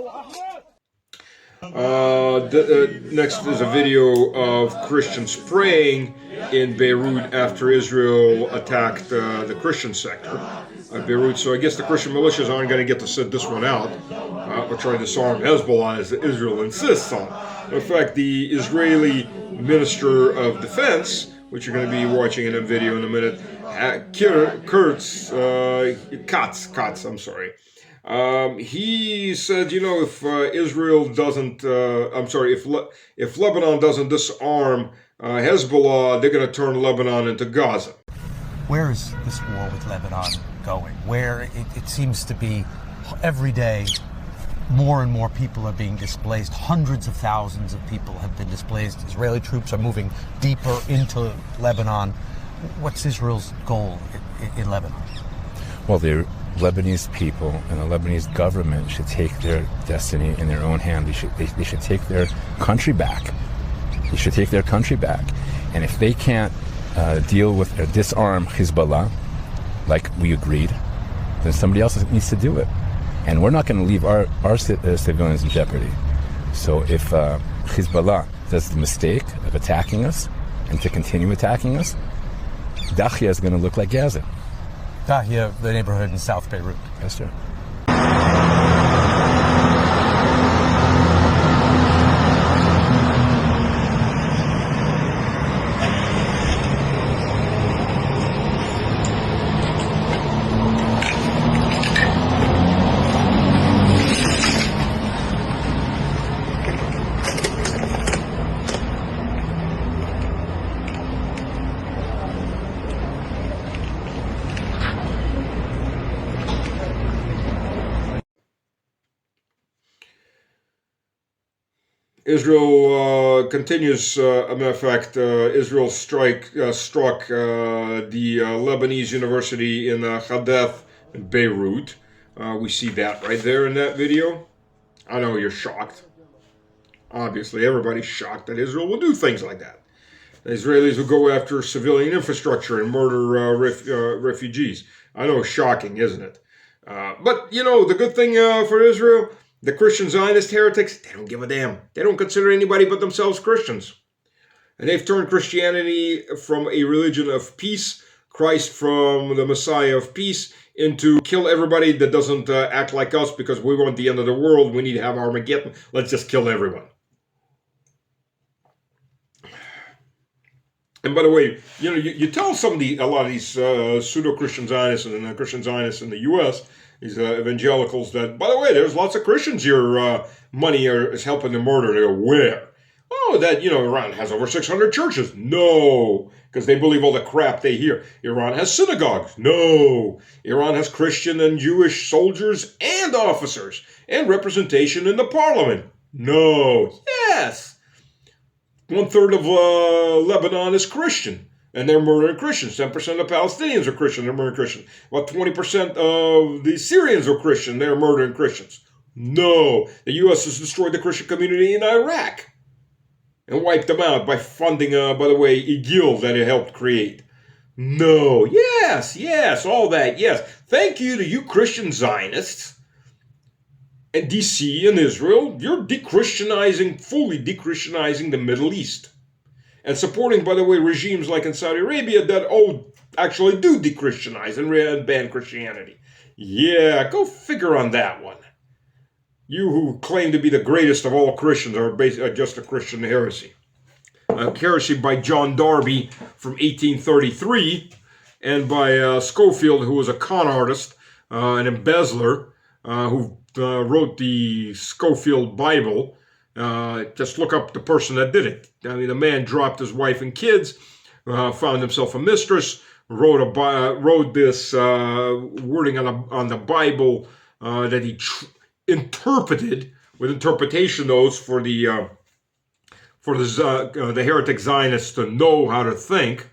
D: Next is a video of Christians praying in Beirut after Israel attacked the Christian sector of Beirut. So I guess the Christian militias aren't going to get to sit this one out or try to disarm Hezbollah as Israel insists on. In fact, the Israeli Minister of Defense, which you're going to be watching in a video in a minute, Katz, I'm sorry. He said, you know, if Israel doesn't, if Lebanon doesn't disarm Hezbollah, they're going to turn Lebanon into Gaza.
I: Where is this war with Lebanon going? Where it seems to be every day more and more people are being displaced. Hundreds of thousands of people have been displaced. Israeli troops are moving deeper into Lebanon. What's Israel's goal in Lebanon?
J: Well, the Lebanese people and the Lebanese government should take their destiny in their own hand. They should take their country back. They should take their country back. And if they can't deal with or disarm Hezbollah, like we agreed, then somebody else needs to do it. And we're not going to leave our civilians in jeopardy. So if Hezbollah does the mistake of attacking us and to continue attacking us, Dahia is going to look like Gaza.
I: Dahia, the neighborhood in South Beirut.
J: Yes, sir.
D: Israel continues, a matter of fact, Israel struck the Lebanese university in Hadath in Beirut. We see that right there in that video. I know you're shocked. Obviously, everybody's shocked that Israel will do things like that. The Israelis will go after civilian infrastructure and murder refugees. I know, shocking, isn't it? But, you know, the good thing for Israel, the Christian Zionist heretics, they don't give a damn. They don't consider anybody but themselves Christians. And they've turned Christianity from a religion of peace Christ from the Messiah of peace into kill everybody that doesn't act like us because we want the end of the world. We need to have Armageddon. Let's just kill everyone. And by the way, you know, you tell a lot of these pseudo-Christian Zionists and Christian Zionists in the U.S., these evangelicals, that, by the way, there's lots of Christians here, money is helping the murder. They go, where? Oh, that, you know, Iran has over 600 churches. No, because they believe all the crap they hear. Iran has synagogues. No. Iran has Christian and Jewish soldiers and officers and representation in the parliament. No. Yes. 1/3 of Lebanon is Christian, and they're murdering Christians. 10% of the Palestinians are Christian, they're murdering Christians. About 20% of the Syrians are Christian, they're murdering Christians. No, the U.S. has destroyed the Christian community in Iraq and wiped them out by funding, by the way, IGIL that it helped create. No, yes, all that, yes. Thank you to you Christian Zionists. And DC and Israel, you're fully de-Christianizing the Middle East. And supporting, by the way, regimes like in Saudi Arabia that, actually do de-Christianize and ban Christianity. Yeah, go figure on that one. You who claim to be the greatest of all Christians are just a Christian heresy. Heresy by John Darby from 1833, and by Schofield, who was a con artist, an embezzler, who wrote the Schofield Bible. Just look up the person that did it. I mean, the man dropped his wife and kids, found himself a mistress, wrote this wording on the Bible that he interpreted with interpretation notes for the heretic Zionists to know how to think.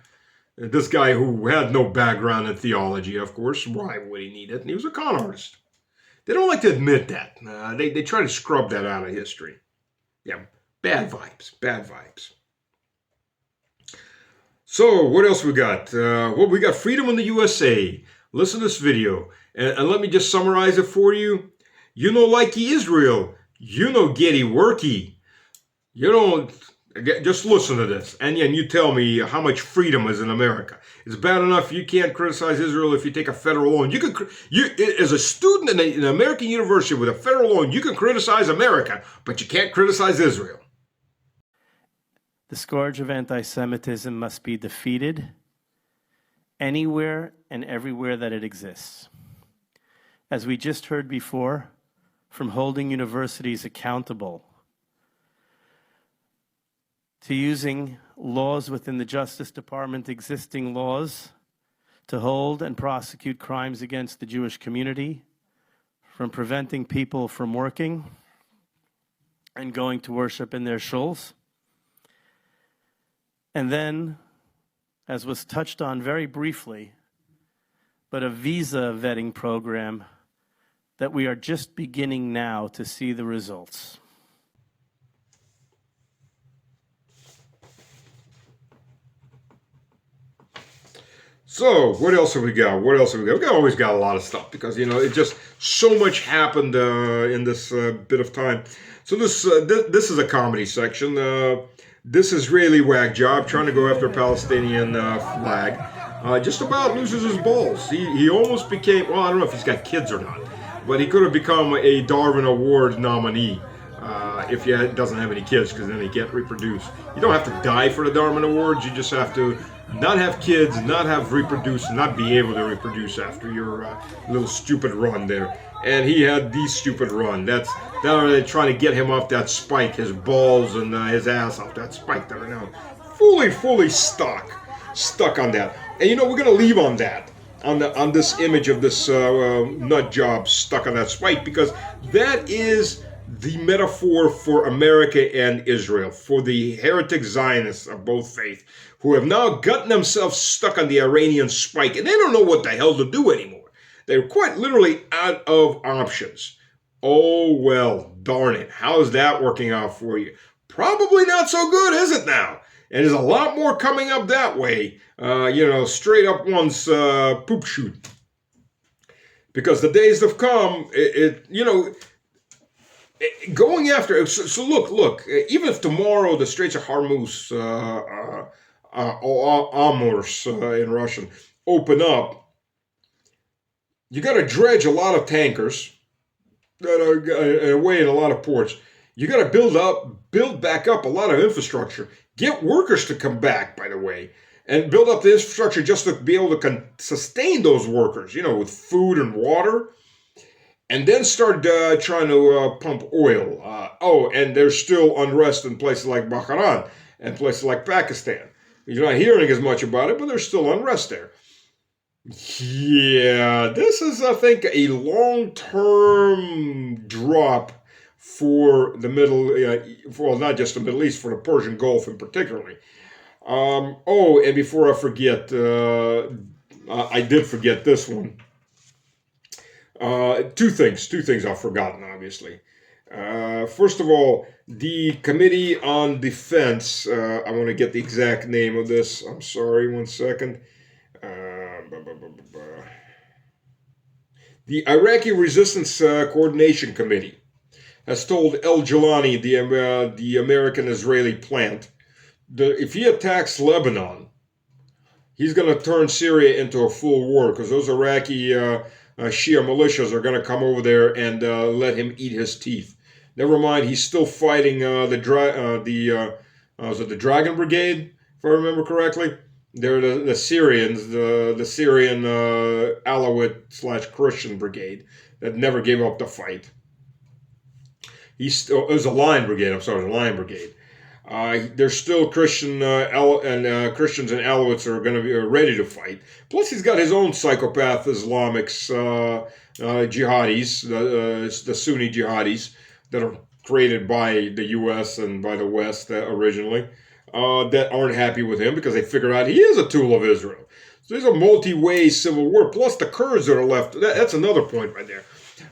D: This guy who had no background in theology, of course, why would he need it? And he was a con artist. They don't like to admit that. They try to scrub that out of history. Yeah, bad vibes. So, what else we got? We got freedom in the USA. Listen to this video, and let me just summarize it for you. You know, likey Israel. You know, getty worky. You don't... Just listen to this, and you tell me how much freedom is in America. It's bad enough you can't criticize Israel if you take a federal loan. You as a student in an American university with a federal loan, you can criticize America, but you can't criticize Israel.
K: The scourge of anti-Semitism must be defeated anywhere and everywhere that it exists. As we just heard before, from holding universities accountable to using laws within the Justice Department, existing laws, to hold and prosecute crimes against the Jewish community, from preventing people from working and going to worship in their shuls. And then, as was touched on very briefly, but a visa vetting program that we are just beginning now to see the results.
D: So, what else have we got? We've always got a lot of stuff because, it just so much happened in this bit of time. So this is a comedy section. This Israeli whack job trying to go after a Palestinian flag just about loses his balls. He almost became, well, I don't know if he's got kids or not, but he could have become a Darwin Award nominee if he doesn't have any kids, because then he can't reproduce. You don't have to die for the Darwin Awards. You just have to not have kids, not have reproduced, not be able to reproduce after your little stupid run there. And he had the stupid run. Now they're trying to get him off that spike, his balls and his ass off that spike that are now fully stuck on that. And we're going to leave on that, on this image of this nut job stuck on that spike, because that is the metaphor for America and Israel, for the heretic Zionists of both faith, who have now gotten themselves stuck on the Iranian spike, and they don't know what the hell to do anymore. They're quite literally out of options. Oh, well, darn it. How's that working out for you? Probably not so good, is it now? And there's a lot more coming up that way, straight up one's poop shoot. Because the days have come, going after, so look, even if tomorrow the Straits of Hormuz, Amurs in Russian, open up, you got to dredge a lot of tankers that are away in a lot of ports. You got to build back up a lot of infrastructure. Get workers to come back, by the way, and build up the infrastructure just to be able to sustain those workers, with food and water. And then start trying to pump oil. And there's still unrest in places like Bahrain and places like Pakistan. You're not hearing as much about it, but there's still unrest there. Yeah, this is, I think, a long-term drop for the not just the Middle East, for the Persian Gulf in particularly. And before I forget, I did forget this one. Two things I've forgotten, obviously. First of all, the Committee on Defense, I want to get the exact name of this. I'm sorry, one second. The Iraqi Resistance Coordination Committee has told El-Jilani, the American-Israeli plant, that if he attacks Lebanon, he's going to turn Syria into a full war, because those Iraqi Shia militias are going to come over there and let him eat his teeth. Never mind, he's still fighting the Dragon Brigade, if I remember correctly. They're the Syrians, the Syrian Alawite / Christian brigade that never gave up the fight. It was a Lion Brigade. The Lion Brigade. There's still Christians and Alawites are going to be ready to fight. Plus, he's got his own psychopath Islamics, jihadis, the Sunni jihadis that are created by the U.S. and by the West originally, that aren't happy with him because they figure out he is a tool of Israel. So there's a multi-way civil war. Plus, the Kurds that are left. That's another point right there.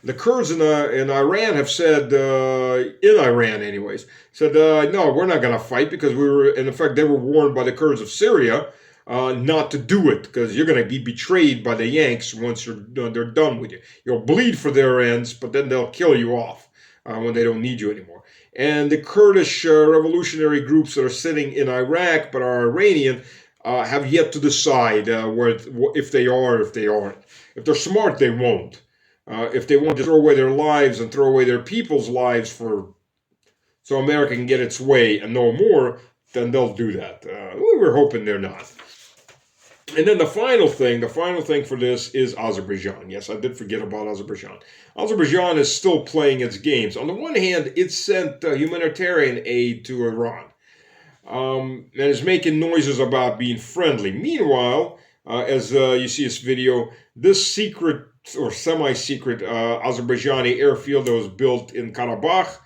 D: The Kurds in Iran have said, in Iran anyways, no, we're not going to fight because in fact, they were warned by the Kurds of Syria not to do it because you're going to be betrayed by the Yanks once they're done with you. You'll bleed for their ends, but then they'll kill you off when they don't need you anymore. And the Kurdish revolutionary groups that are sitting in Iraq but are Iranian have yet to decide if they are or if they aren't. If they're smart, they won't. If they want to throw away their lives and throw away their people's lives so America can get its way and no more, then they'll do that. We're hoping they're not. And then the final thing for this is Azerbaijan. Yes, I did forget about Azerbaijan. Azerbaijan is still playing its games. On the one hand, it sent humanitarian aid to Iran and is making noises about being friendly. Meanwhile, as you see this video, this secret or semi-secret Azerbaijani airfield that was built in Karabakh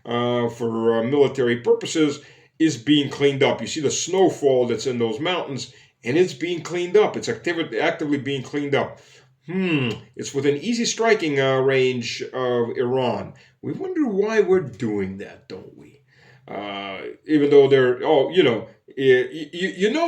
D: for military purposes is being cleaned up. You see the snowfall that's in those mountains, and it's being cleaned up. It's actively being cleaned up. It's within easy striking range of Iran. We wonder why we're doing that, don't we? Even though they're,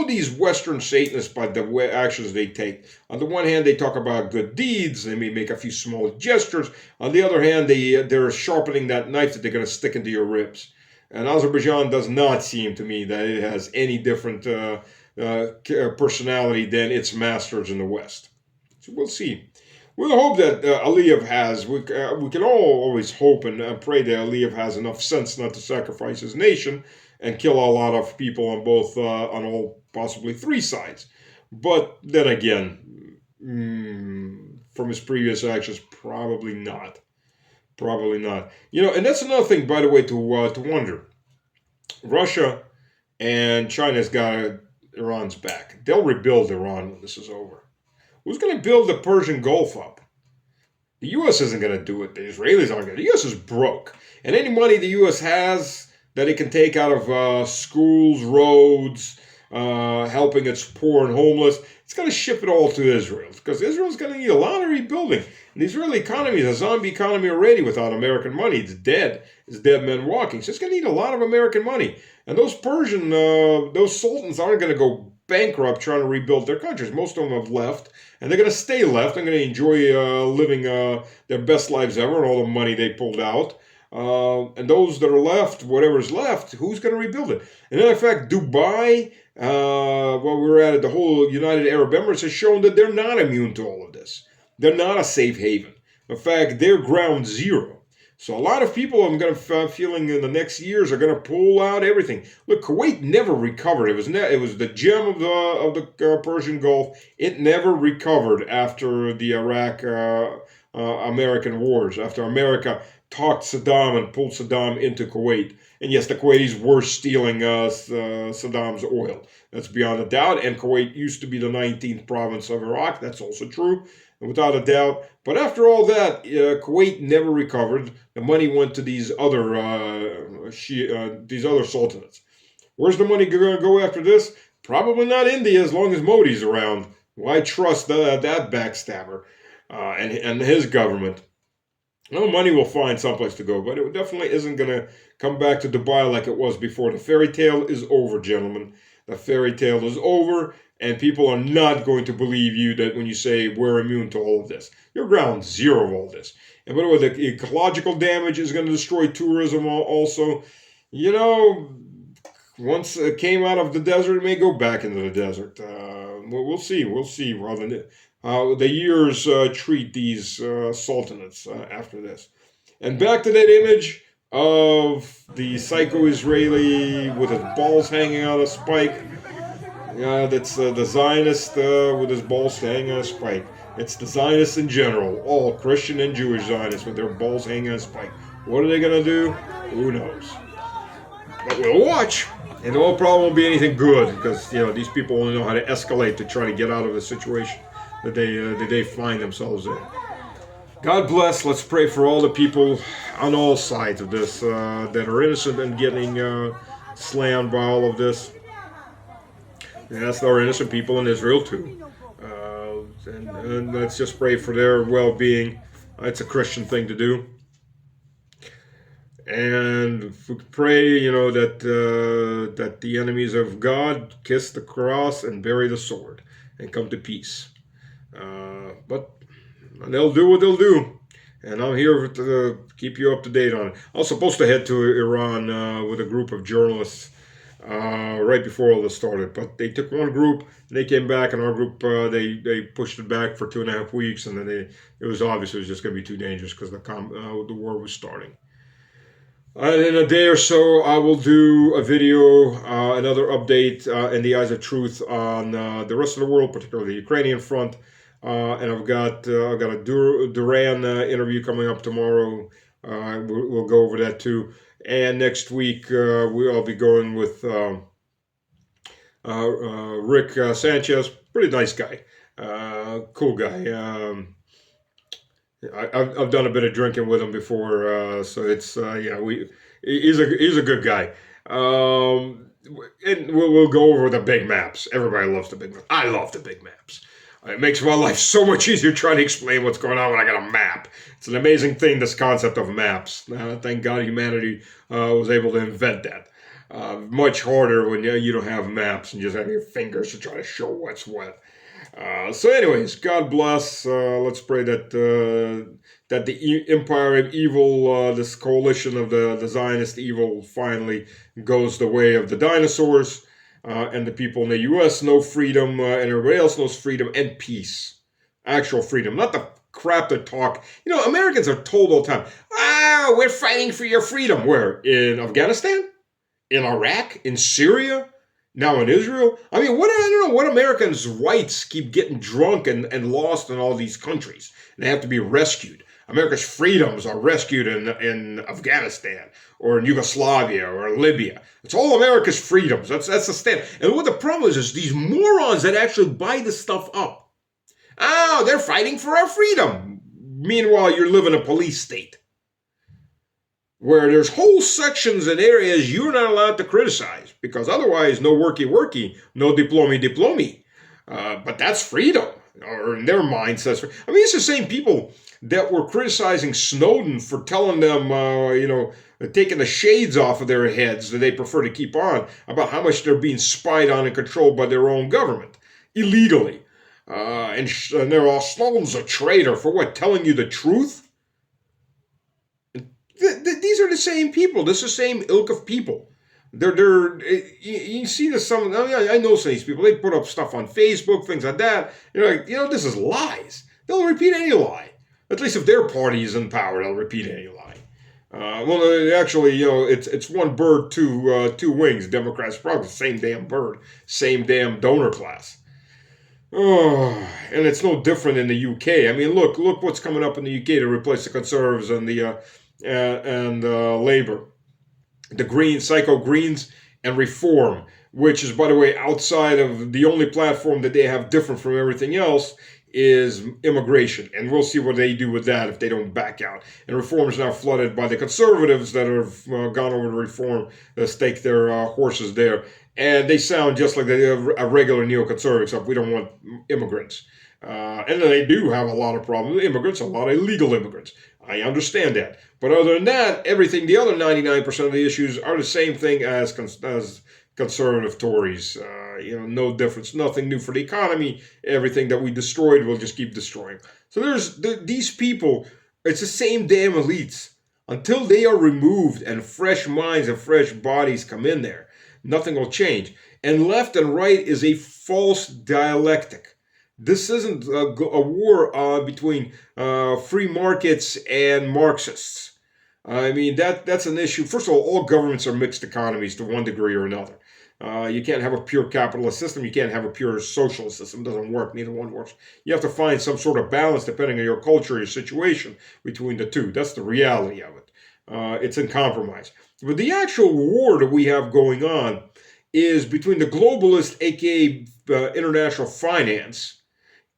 D: these Western Satanists by the actions they take. On the one hand, they talk about good deeds. They may make a few small gestures. On the other hand, they're sharpening that knife that they're going to stick into your ribs. And Azerbaijan does not seem to me that it has any different personality than its masters in the West. So we'll see. We'll hope that Aliyev has, we can all always hope and pray that Aliyev has enough sense not to sacrifice his nation and kill a lot of people on on all possibly three sides. But then again, from his previous actions, probably not. Probably not. And that's another thing, by the way, to wonder. Russia and China's got Iran's back. They'll rebuild Iran when this is over. Who's going to build the Persian Gulf up? The U.S. isn't going to do it. The Israelis aren't going to. The U.S. is broke. And any money the U.S. has that it can take out of schools, roads, helping its poor and homeless, it's going to ship it all to Israel. Because Israel's going to need a lot of rebuilding. And the Israeli economy is a zombie economy already without American money. It's dead. It's dead men walking. So it's going to need a lot of American money. And those those sultans aren't going to go bankrupt trying to rebuild their countries. Most of them have left, and they're going to stay left. They're going to enjoy living their best lives ever and all the money they pulled out. And those that are left, whatever's left, who's going to rebuild it? And in fact, Dubai, while we were at it, the whole United Arab Emirates has shown that they're not immune to all of this. They're not a safe haven. In fact, they're ground zero. So a lot of people, I'm going to feeling in the next years, are going to pull out everything. Look, Kuwait never recovered. It was the gem of the Persian Gulf. It never recovered after the Iraq American wars. After America talked Saddam and pulled Saddam into Kuwait. And yes, the Kuwaitis were stealing Saddam's oil. That's beyond a doubt. And Kuwait used to be the 19th province of Iraq. That's also true, without a doubt. But after all that, Kuwait never recovered. The money went to these other sultanates. Where's the money going to go after this? Probably not India, as long as Modi's around. Why trust that backstabber and his government? No, money will find someplace to go, but it definitely isn't going to come back to Dubai like it was before. The fairy tale is over, gentlemen. The fairy tale is over, and people are not going to believe you that when you say we're immune to all of this. You're ground zero of all this. And by the way, the ecological damage is going to destroy tourism also. You know, once it came out of the desert, it may go back into the desert. We'll see. We'll see how the years treat these sultanates after this. And back to that image of the psycho-Israeli with his balls hanging out of a spike. That's the Zionist with his balls hanging on a spike. It's the Zionists in general, all Christian and Jewish Zionists with their balls hanging on a spike. What are they going to do? Who knows? But we'll watch. And the whole problem won't be anything good because, these people only know how to escalate to try to get out of the situation that they find themselves in. God bless. Let's pray for all the people on all sides of this that are innocent and getting slammed by all of this. And that's our innocent people in Israel too. And let's just pray for their well-being. It's a Christian thing to do. And if we pray, that the enemies of God kiss the cross and bury the sword and come to peace. But they'll do what they'll do. And I'm here to keep you up to date on it. I was supposed to head to Iran with a group of journalists right before all this started. But they took one group, and they came back, and our group, they pushed it back for 2.5 weeks. And then it was obvious it was just going to be too dangerous because the war was starting. In a day or so, I will do a video, another update in the eyes of truth on the rest of the world, particularly the Ukrainian front. And I've got a Duran interview coming up tomorrow. We'll go over that too. And next week, I'll be going with Rick Sanchez. Pretty nice guy, cool guy. I've done a bit of drinking with him before, so it's he's a good guy. And we'll go over the big maps. Everybody loves the big maps. I love the big maps. It makes my life so much easier trying to explain what's going on when I got a map. It's an amazing thing, this concept of maps. Thank God humanity was able to invent that. Much harder when you don't have maps and just have your fingers to try to show what's what. So anyways, God bless. Let's pray that the empire of evil, this coalition of the Zionist evil, finally goes the way of the dinosaurs. And the people in the U.S. know freedom, and everybody else knows freedom and peace. Actual freedom, not the crap that talk. Americans are told all the time, we're fighting for your freedom. Where? In Afghanistan? In Iraq? In Syria? Now in Israel? I mean, I don't know what Americans' rights keep getting drunk and lost in all these countries. And they have to be rescued. America's freedoms are rescued in Afghanistan or in Yugoslavia or Libya. It's all America's freedoms. That's the stand. And what the problem is these morons that actually buy this stuff up. They're fighting for our freedom. Meanwhile, you live in a police state where there's whole sections and areas you're not allowed to criticize because otherwise no worky, no diplomy. But that's freedom. Or in their mind says, it's the same people that were criticizing Snowden for telling them, taking the shades off of their heads that they prefer to keep on about how much they're being spied on and controlled by their own government illegally. And they're all, Snowden's a traitor for what? Telling you the truth? These are the same people. This is the same ilk of people. You see this, I know some of these people, they put up stuff on Facebook, things like that. You're like, this is lies. They'll repeat any lie. At least if their party is in power, they'll repeat any lie. Actually, it's one bird, two wings. Democrats, probably the same damn bird, same damn donor class. Oh, and it's no different in the UK. I mean, look what's coming up in the UK to replace the Conservatives and the Labour. The Greens, Psycho Greens, and Reform, which is, by the way, outside of the only platform that they have different from everything else is immigration. And we'll see what they do with that if they don't back out. And Reform is now flooded by the Conservatives that have gone over to Reform, stake their horses there. And they sound just like a regular neoconservative, except we don't want immigrants. And they do have a lot of problems with immigrants, a lot of illegal immigrants. I understand that. But other than that, everything, the other 99% of the issues are the same thing as conservative Tories. No difference, nothing new for the economy. Everything that we destroyed, we'll just keep destroying. So there's these people, it's the same damn elites. Until they are removed and fresh minds and fresh bodies come in there, nothing will change. And left and right is a false dialectic. This isn't a war between free markets and Marxists. I mean, that's an issue. First of all governments are mixed economies to one degree or another. You can't have a pure capitalist system. You can't have a pure socialist system. It doesn't work. Neither one works. You have to find some sort of balance depending on your culture, your situation between the two. That's the reality of it. It's in compromise. But the actual war that we have going on is between the globalist, aka international finance,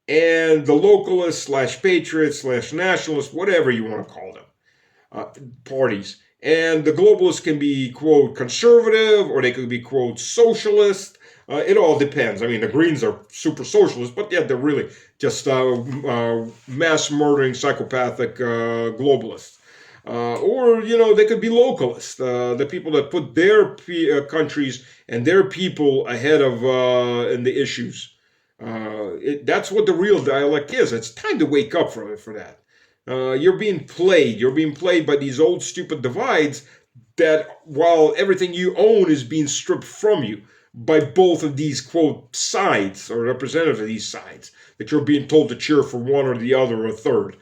D: and the localist / patriots / nationalists, whatever you want to call them, parties. And the globalists can be, quote, conservative, or they could be, quote, socialist. It all depends. I mean, the Greens are super socialist, but yet they're really just mass murdering psychopathic globalists. Or, they could be localists, the people that put their countries and their people ahead of in the issues. That's what the real dialect is. It's time to wake up for that. You're being played. You're being played by these old stupid divides that while everything you own is being stripped from you by both of these, quote, sides or representatives of these sides, that you're being told to cheer for one or the other or a third.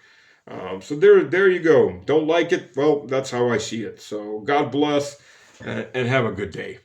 D: So there you go. Don't like it? Well, that's how I see it. So God bless and have a good day.